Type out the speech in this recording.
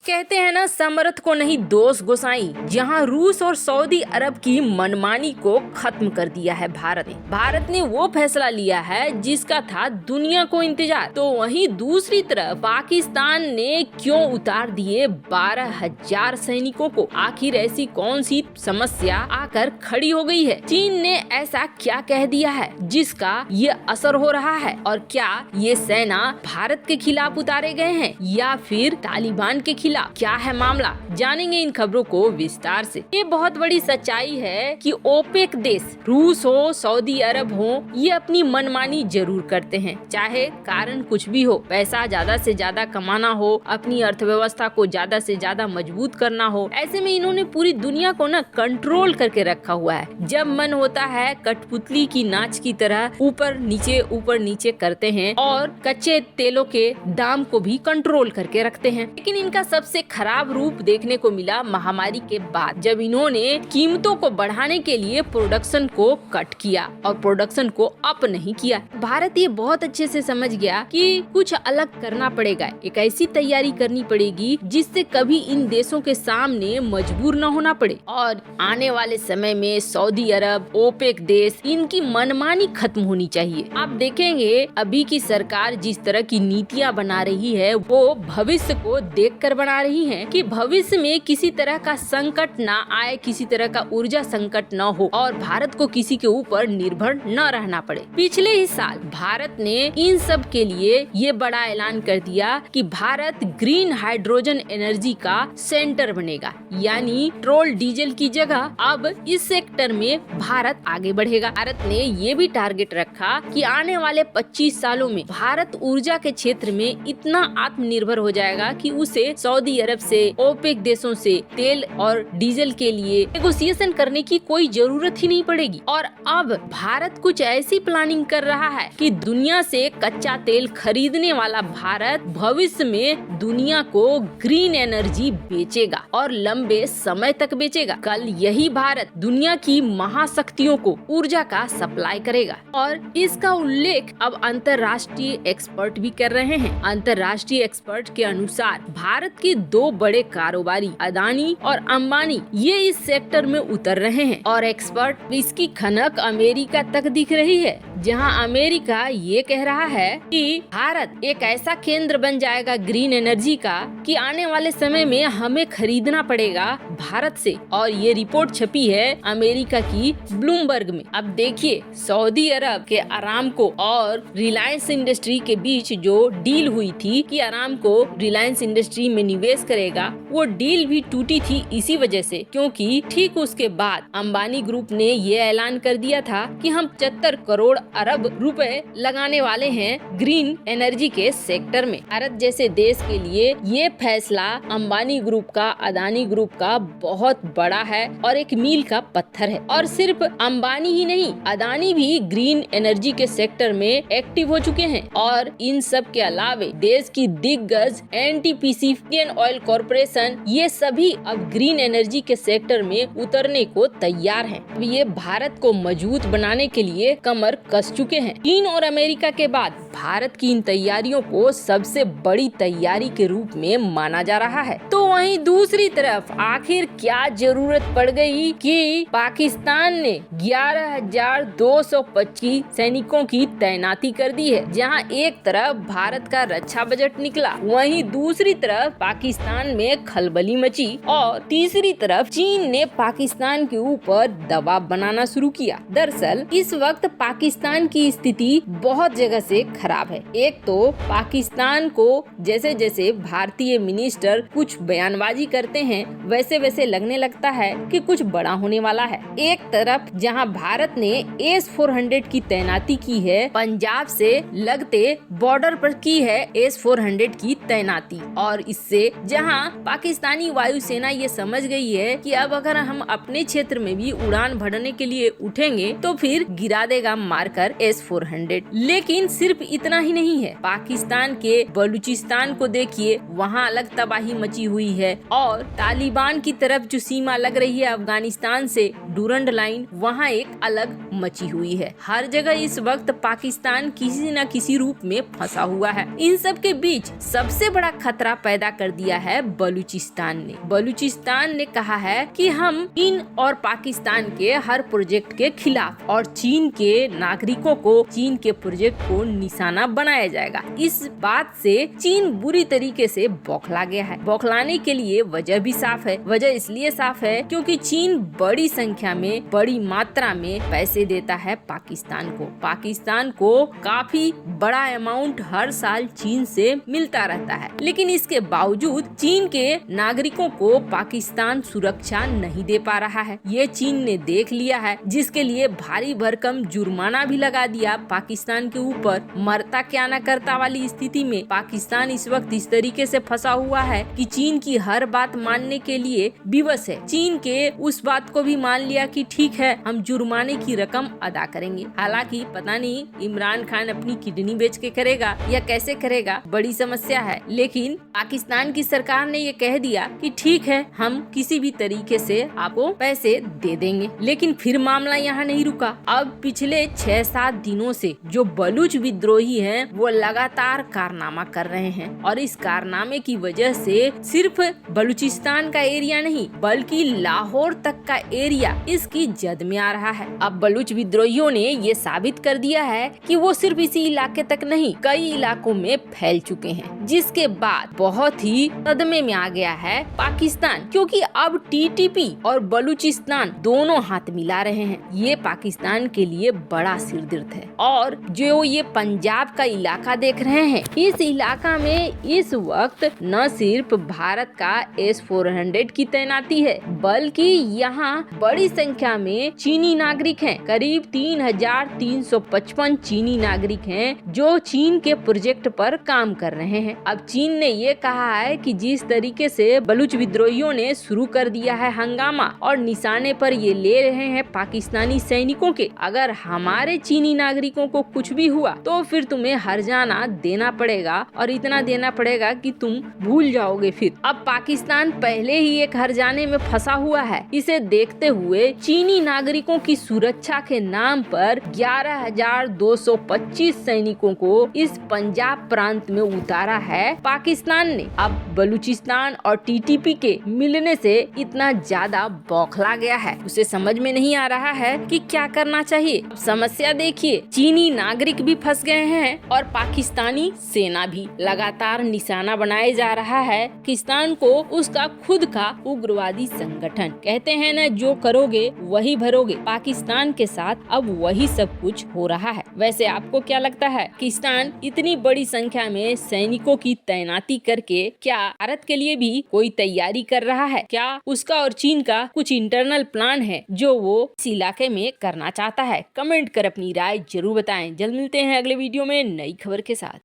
कहते हैं ना, समर्थ को नहीं दोष गोसाई। जहां रूस और सऊदी अरब की मनमानी को खत्म कर दिया है भारत ने वो फैसला लिया है जिसका था दुनिया को इंतजार। तो वहीं दूसरी तरफ पाकिस्तान ने क्यों उतार दिए 12,000 सैनिकों को? आखिर ऐसी कौन सी समस्या आकर खड़ी हो गई है? चीन ने ऐसा क्या कह दिया है जिसका ये असर हो रहा है? और क्या ये सेना भारत के खिलाफ उतारे गए हैं या फिर तालिबान के खिलाफ? क्या है मामला, जानेंगे इन खबरों को विस्तार से। ये बहुत बड़ी सच्चाई है कि ओपेक देश, रूस हो, सऊदी अरब हो, ये अपनी मनमानी जरूर करते हैं, चाहे कारण कुछ भी हो। पैसा ज्यादा से ज्यादा कमाना हो, अपनी अर्थव्यवस्था को ज्यादा से ज्यादा मजबूत करना हो, ऐसे में इन्होंने पूरी दुनिया को ना कंट्रोल करके रखा हुआ है। जब मन होता है कठपुतली की नाच की तरह ऊपर नीचे करते हैं और कच्चे तेलों के दाम को भी कंट्रोल करके रखते हैं। लेकिन इनका सबसे खराब रूप देखने को मिला महामारी के बाद, जब इन्होंने कीमतों को बढ़ाने के लिए प्रोडक्शन को कट किया और प्रोडक्शन को अप नहीं किया। भारत ये बहुत अच्छे से समझ गया कि कुछ अलग करना पड़ेगा, एक ऐसी तैयारी करनी पड़ेगी जिससे कभी इन देशों के सामने मजबूर न होना पड़े। और आने वाले समय में सऊदी अरब, ओपेक देश, इनकी मनमानी खत्म होनी चाहिए। आप देखेंगे अभी की सरकार जिस तरह की नीतियाँ बना रही है वो भविष्य को देखकर बना रही है कि भविष्य में किसी तरह का संकट ना आए, किसी तरह का ऊर्जा संकट न हो और भारत को किसी के ऊपर निर्भर न रहना पड़े। पिछले ही साल भारत ने इन सब के लिए ये बड़ा ऐलान कर दिया कि भारत ग्रीन हाइड्रोजन एनर्जी का सेंटर बनेगा, यानी पेट्रोल डीजल की जगह अब इस सेक्टर में भारत आगे बढ़ेगा। भारत ने ये भी टारगेट रखा कि आने वाले 25 सालों में भारत ऊर्जा के क्षेत्र में इतना आत्मनिर्भर हो जाएगा कि उसे सऊदी अरब से, ओपेक देशों से तेल और डीजल के लिए नेगोशिएशन करने की कोई जरूरत ही नहीं पड़ेगी। और अब भारत कुछ ऐसी प्लानिंग कर रहा है कि दुनिया से कच्चा तेल खरीदने वाला भारत भविष्य में दुनिया को ग्रीन एनर्जी बेचेगा और लंबे समय तक बेचेगा। कल यही भारत दुनिया की महाशक्तियों को ऊर्जा का सप्लाई करेगा और इसका उल्लेख अब अंतर्राष्ट्रीय एक्सपर्ट भी कर रहे हैं। अंतर्राष्ट्रीय एक्सपर्ट के अनुसार भारत के दो बड़े कारोबारी अदानी और अंबानी ये इस सेक्टर में उतर रहे हैं और एक्सपर्ट इसकी खनक अमेरिका तक दिख रही है, जहां अमेरिका ये कह रहा है कि भारत एक ऐसा केंद्र बन जाएगा ग्रीन एनर्जी का कि आने वाले समय में हमें खरीदना पड़ेगा भारत से। और ये रिपोर्ट छपी है अमेरिका की ब्लूमबर्ग में। अब देखिए, सऊदी अरब के अरामको और रिलायंस इंडस्ट्री के बीच जो डील हुई थी कि अरामको रिलायंस इंडस्ट्री में निवेश करेगा, वो डील भी टूटी थी इसी वजह से, क्योंकि ठीक उसके बाद अंबानी ग्रुप ने ये ऐलान कर दिया था कि हम 75 करोड़ अरब रुपए लगाने वाले हैं ग्रीन एनर्जी के सेक्टर में। भारत जैसे देश के लिए ये फैसला अंबानी ग्रुप का, अदानी ग्रुप का बहुत बड़ा है और एक मील का पत्थर है। और सिर्फ अंबानी ही नहीं, अदानी भी ग्रीन एनर्जी के सेक्टर में एक्टिव हो चुके हैं। और इन सब के अलावे देश की दिग्गज एनटीपीसी, इंडियन ऑयल कॉर्पोरेशन, ये सभी अब ग्रीन एनर्जी के सेक्टर में उतरने को तैयार हैं। अब ये भारत को मजबूत बनाने के लिए कमर कस चुके हैं। चीन और अमेरिका के बाद भारत की इन तैयारियों को सबसे बड़ी तैयारी के रूप में माना जा रहा है। तो वहीं दूसरी तरफ आखिर क्या जरूरत पड़ गई कि पाकिस्तान ने 11,225 सैनिकों की तैनाती कर दी है। जहां एक तरफ भारत का रक्षा बजट निकला, वहीं दूसरी तरफ पाकिस्तान में खलबली मची और तीसरी तरफ चीन ने पाकिस्तान के ऊपर दबाव बनाना शुरू किया। दरअसल इस वक्त पाकिस्तान की स्थिति बहुत जगह से खराब है। एक तो पाकिस्तान को जैसे जैसे भारतीय मिनिस्टर कुछ बयानबाजी करते हैं वैसे वैसे लगने लगता है कि कुछ बड़ा होने वाला है। एक तरफ जहां भारत ने S-400 की तैनाती की है, पंजाब से लगते बॉर्डर पर की है S-400 की तैनाती, और इससे जहां पाकिस्तानी वायुसेना ये समझ गई है कि अब अगर हम अपने क्षेत्र में भी उड़ान भरने के लिए उठेंगे तो फिर गिरा देगा मार बनाकर S-400। लेकिन सिर्फ इतना ही नहीं है, पाकिस्तान के बलूचिस्तान को देखिए, वहाँ अलग तबाही मची हुई है। और तालिबान की तरफ जो सीमा लग रही है अफगानिस्तान से, डूरंड लाइन, वहाँ एक अलग मची हुई है। हर जगह इस वक्त पाकिस्तान किसी न किसी रूप में फंसा हुआ है। इन सब के बीच सबसे बड़ा खतरा पैदा कर दिया है बलूचिस्तान ने। बलूचिस्तान ने कहा है कि हम चीन और पाकिस्तान के हर प्रोजेक्ट के खिलाफ, और चीन के नागरिकों को, चीन के प्रोजेक्ट को निशाना बनाया जाएगा। इस बात से चीन बुरी तरीके से बौखला गया है। बौखलाने के लिए वजह भी साफ है। वजह इसलिए साफ है क्योंकि चीन बड़ी संख्या में, बड़ी मात्रा में पैसे देता है पाकिस्तान को। पाकिस्तान को काफी बड़ा अमाउंट हर साल चीन से मिलता रहता है, लेकिन इसके बावजूद चीन के नागरिकों को पाकिस्तान सुरक्षा नहीं दे पा रहा है। ये चीन ने देख लिया है, जिसके लिए भारी भरकम जुर्माना भी लगा दिया पाकिस्तान के ऊपर। मरता क्या न करता वाली स्थिति में पाकिस्तान इस वक्त इस तरीके से फंसा हुआ है कि चीन की हर बात मानने के लिए विवश है। चीन के उस बात को भी मान लिया कि ठीक है, हम जुर्माने की रकम अदा करेंगे। हालांकि पता नहीं इमरान खान अपनी किडनी बेच के करेगा या कैसे करेगा, बड़ी समस्या है। लेकिन पाकिस्तान की सरकार ने ये कह दिया कि ठीक है, हम किसी भी तरीके से आपको पैसे दे देंगे। लेकिन फिर मामला यहाँ नहीं रुका। अब पिछले 6-7 दिनों से जो बलूच विद्रोही हैं, वो लगातार कारनामा कर रहे हैं, और इस कारनामे की वजह से सिर्फ बलूचिस्तान का एरिया नहीं, बल्कि लाहौर तक का एरिया इसकी जद में आ रहा है। अब बलूच विद्रोहियों ने ये साबित कर दिया है कि वो सिर्फ इसी इलाके तक नहीं, कई इलाकों में फैल चुके हैं, जिसके बाद बहुत ही सदमे में आ गया है पाकिस्तान, क्योंकि अब टीटीपी और बलूचिस्तान दोनों हाथ मिला रहे हैं। ये पाकिस्तान के लिए बड़ा सिरदर्द है। और जो ये पंजाब का इलाका देख रहे हैं, इस इलाका में इस वक्त न सिर्फ भारत का S-400 की तैनाती है, बल्कि यहाँ बड़ी संख्या में चीनी नागरिक हैं। करीब 3,355 चीनी नागरिक हैं जो चीन के प्रोजेक्ट पर काम कर रहे हैं। अब चीन ने ये कहा है कि जिस तरीके से बलूच विद्रोहियों ने शुरू कर दिया है हंगामा और निशाने पर ये ले रहे हैं पाकिस्तानी सैनिकों के, अगर हमारे चीनी नागरिकों को कुछ भी हुआ तो फिर तुम्हें हर्जाना देना पड़ेगा, और इतना देना पड़ेगा कि तुम भूल जाओगे। फिर अब पाकिस्तान पहले ही एक हर्जाने में फंसा हुआ है। इसे देखते हुए चीनी नागरिकों की सुरक्षा के नाम पर 11,225 सैनिकों को इस पंजाब प्रांत में उतारा है पाकिस्तान ने। अब बलूचिस्तान और टीटीपी के मिलने से इतना ज्यादा बौखला गया है, उसे समझ में नहीं आ रहा है कि क्या करना चाहिए। अब समस्या देखिए, चीनी नागरिक भी फंस गए हैं और पाकिस्तानी सेना भी। लगातार निशाना बनाया जा रहा है पाकिस्तान को उसका खुद का उग्रवादी संगठन। कहते हैं ना, जो करोगे वही भरोगे। पाकिस्तान के साथ अब वही सब कुछ हो रहा है। वैसे आपको क्या लगता है, पाकिस्तान इतनी बड़ी संख्या में सैनिकों की तैनाती करके क्या भारत के लिए भी कोई तैयारी कर रहा है? क्या उसका और चीन का कुछ इंटरनल प्लान है जो वो इस इलाके में करना चाहता है? कमेंट कर अपनी राय जरूर बताएं। जल्द मिलते हैं अगले वीडियो में नई खबर के साथ।